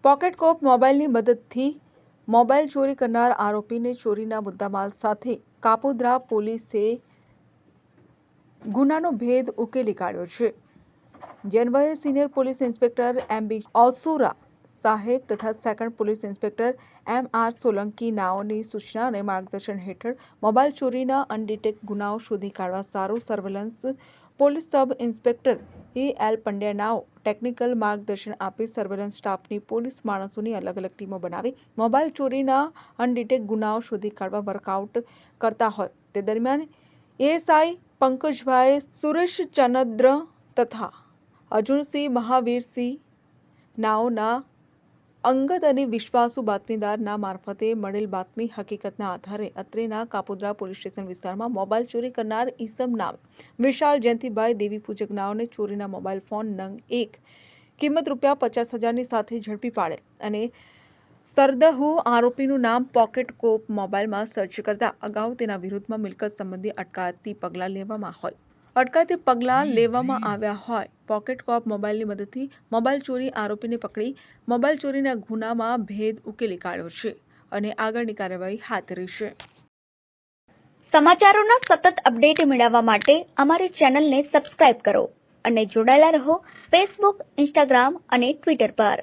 Pocket કોપ મોબાઈલની મદદથી mobile ચોરી કરનાર આરોપીને ચોરીના મુદ્દામાલ સાથે કાપોદ્રા પોલીસે ગુનાનો ભેદ ઉકેલી કાઢ્યો છે. જે અન્વયે સિનિયર પોલીસ ઇન્સ્પેક્ટર એમ.બી. ઓસુરા સાહેબ તથા સેકન્ડ પોલીસ ઇન્સ્પેક્ટર એમ.આર. સોલંકી નાઓની સૂચના અને માર્ગદર્શન હેઠળ મોબાઈલ ચોરીના અનડિટેક્ટ ગુનાઓ શોધી કાઢવા સારું surveillance police sub inspector A L. Pandya નાઓ ટેકનિકલ માર્ગદર્શન આપી સર્વેલન્સ સ્ટાફની પોલીસ માણસોની અલગ અલગ ટીમો બનાવી મોબાઈલ ચોરીના અનડિટેક્ટ ગુનાઓ શોધી કાઢવા વર્કઆઉટ કરતા હોય તે દરમિયાન એએસઆઈ પંકજભાઈ સુરેશચંદ્ર તથા અર્જુનસિંહ મહાવીરસિંહ નાઓના અંગત અને વિશ્વાસુ બાતમીદારના મારફતે મળેલ બાતમી હકીકતના આધારે અત્રેના કાપોદ્રા પોલીસ સ્ટેશન વિસ્તારમાં મોબાઈલ ચોરી કરનાર ઈસમ નામ વિશાલ જયંતિભાઈ દેવી પૂજક નાઓને ચોરીના મોબાઈલ ફોન નંગ 1 કિંમત ₹50,000ની સાથે ઝડપી પાડેલ અને સરદહુ આરોપીનું નામ પોકેટ કોપ મોબાઈલમાં સર્ચ કરતા અગાઉ તેના વિરુદ્ધમાં મિલકત સંબંધી અટકાયતી પગલાં લેવામાં આવ્યા હોય પોકેટ કોપ મોબાઈલની મદદથી મોબાઈલ ચોરી આરોપીને પકડી મોબાઈલ ચોરીના ગુનામાં ભેદ ઉકેલી કાઢ્યો છે અને આગળની કાર્યવાહી હાથ ધરી છે. સમાચારોના સતત અપડેટ મેળવવા માટે અમારી ચેનલને સબસ્ક્રાઇબ કરો અને જોડાયેલા રહો ફેસબુક, ઇન્સ્ટાગ્રામ અને ટ્વિટર પર.